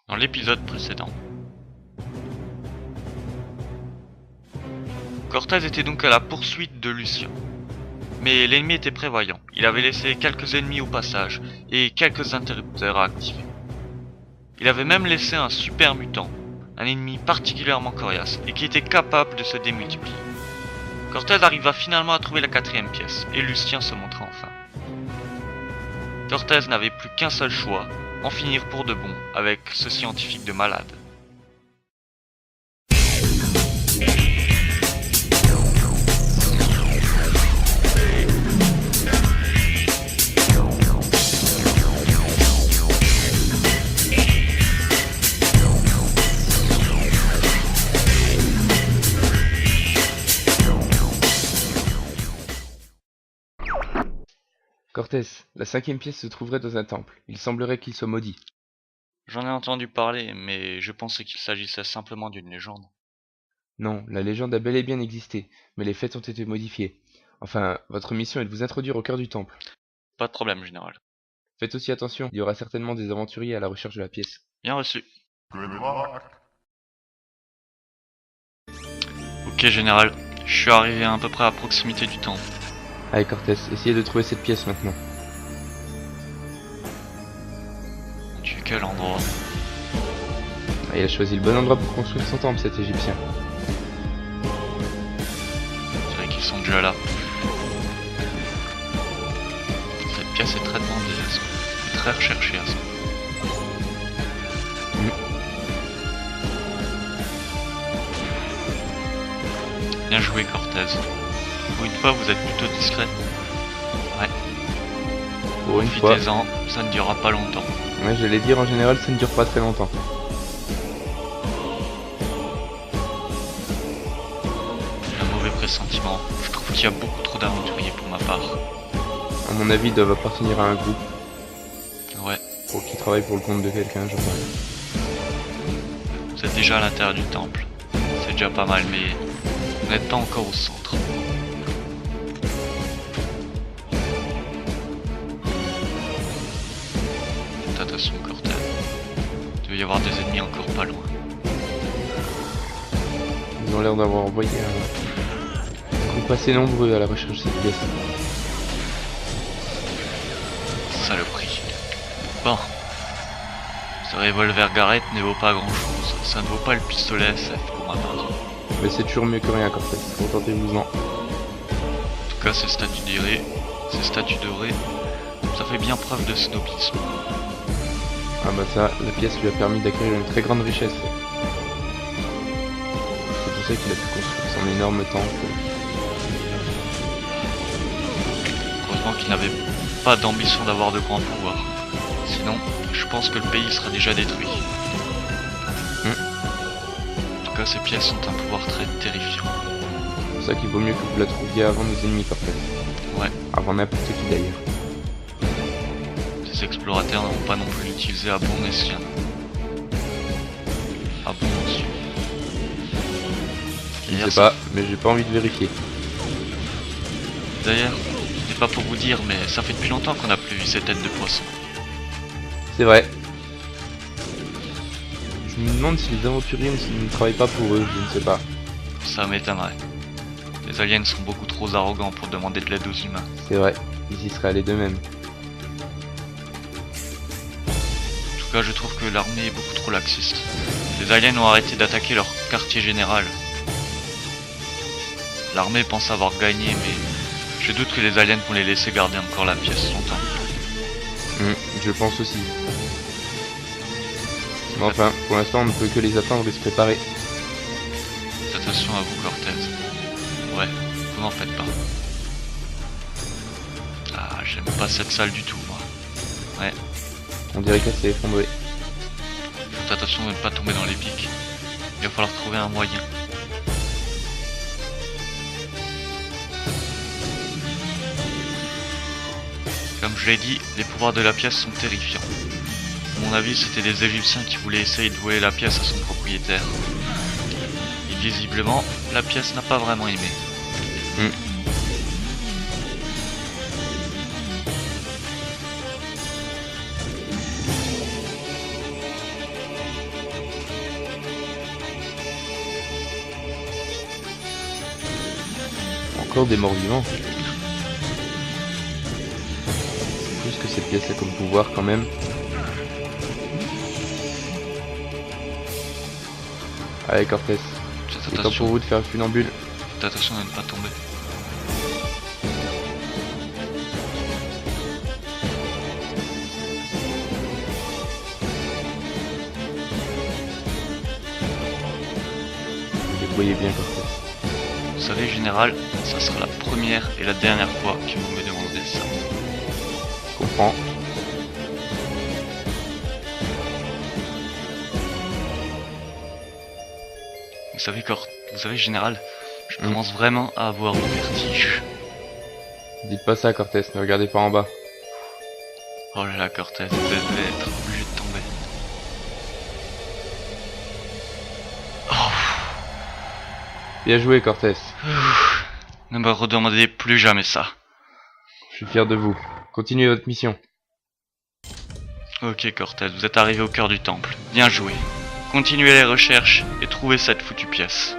Dans l'épisode précédent. Cortez était donc à la poursuite de Lucien. Mais l'ennemi était prévoyant, il avait laissé quelques ennemis au passage et quelques interrupteurs à activer. Il avait même laissé un super mutant, un ennemi particulièrement coriace et qui était capable de se démultiplier. Cortez arriva finalement à trouver la 4ème pièce et Lucien se montra enfin. Cortez n'avait plus qu'un seul choix, en finir pour de bon avec ce scientifique de malade. Cortés, la 5ème pièce se trouverait dans un temple. Il semblerait qu'il soit maudit. J'en ai entendu parler, mais je pensais qu'il s'agissait simplement d'une légende. Non, la légende a bel et bien existé, mais les faits ont été modifiés. Enfin, votre mission est de vous introduire au cœur du temple. Pas de problème, général. Faites aussi attention, il y aura certainement des aventuriers à la recherche de la pièce. Bien reçu. Ok, général. Je suis arrivé à peu près à proximité du temple. Allez Cortés, essayez de trouver cette pièce maintenant. Tu quel endroit? Ah, il a choisi le bon endroit pour construire son temple, cet Égyptien. Je dirais qu'ils sont déjà là. Cette pièce est très demandée, et très recherchée à ça. Bien joué, Cortez. Pour une fois, vous êtes plutôt discret. Ouais, Pour une fois. profitez-en, ça ne durera pas longtemps. Ouais, j'allais dire, en général, ça ne dure pas très longtemps. Un mauvais pressentiment. Je trouve qu'il y a beaucoup trop d'aventuriers pour ma part. À mon avis, ils doivent appartenir à un groupe, Ouais, pour qui travaille pour le compte de quelqu'un, je pense. vous êtes déjà à l'intérieur du temple. C'est déjà pas mal, mais vous n'êtes pas encore au centre. Faites attention, Cortez. Il doit y avoir des ennemis encore pas loin. Ils ont l'air d'avoir envoyé un groupe assez nombreux à la recherche de cette pièce. Saloperie. Bon. Ce revolver Garrett ne vaut pas grand chose. Ça ne vaut pas le pistolet SF pour ma part. Mais c'est toujours mieux que rien, Cortés. Contentez-vous-en. En tout cas, ces statues dorées, ça fait bien preuve de snobisme. Ah bah ça, la pièce lui a permis d'acquérir une très grande richesse. C'est pour ça qu'il a pu construire son énorme temple. Heureusement qu'il n'avait pas d'ambition d'avoir de grands pouvoirs. Sinon, je pense que le pays serait déjà détruit. En tout cas, ces pièces ont un pouvoir très terrifiant. C'est pour ça qu'il vaut mieux que vous la trouviez avant nos ennemis, Cortés. Ouais, Avant n'importe qui d'ailleurs. ces explorateurs n'ont pas non plus l'utiliser à bon escient. À bon escient. Je sais pas, mais j'ai pas envie de vérifier. D'ailleurs, c'est pas pour vous dire, mais ça fait depuis longtemps qu'on n'a plus vu ces têtes de poisson. C'est vrai. Je me demande si les aventuriers ne travaillent pas pour eux, je ne sais pas. Ça m'étonnerait. Les aliens sont beaucoup trop arrogants pour demander de l'aide aux humains. C'est vrai, ils y seraient allés d'eux-mêmes. En tout cas, je trouve que l'armée est beaucoup trop laxiste. Les aliens ont arrêté d'attaquer leur quartier général. L'armée pense avoir gagné, mais je doute que les aliens vont les laisser garder encore la pièce longtemps. Je pense aussi. Mais enfin, pour l'instant, on ne peut que les attendre et se préparer. Faites attention à vous, Cortez. Ouais, vous n'en faites pas. Ah, j'aime pas cette salle du tout, moi. Ouais, On dirait qu'elle s'est effondrée. faites attention de ne pas tomber dans les pics. Il va falloir trouver un moyen. Comme je l'ai dit, les pouvoirs de la pièce sont terrifiants. À mon avis, c'était des Égyptiens qui voulaient essayer de voler la pièce à son propriétaire. Et visiblement, la pièce n'a pas vraiment aimé. Encore des morts vivants. Plus que cette pièce a comme pouvoir quand même. Allez Cortez, Faites il est temps pour attention, vous de faire une funambule. faites attention de ne pas tomber. Vous débrouillez bien Cortez. Vous savez, général, ça sera la première et la dernière fois que vous me demanderez ça. Je comprends. Vous savez, général, je commence vraiment à avoir le vertige. Dites pas ça Cortez, ne regardez pas en bas. Oh là là, Cortez, vous devez être obligé de tomber. Oh, Bien joué Cortez. ne me redemandez plus jamais ça. Je suis fier de vous. Continuez votre mission. Ok, Cortez, vous êtes arrivé au cœur du temple. Bien joué. Continuez les recherches et trouvez cette foutue pièce.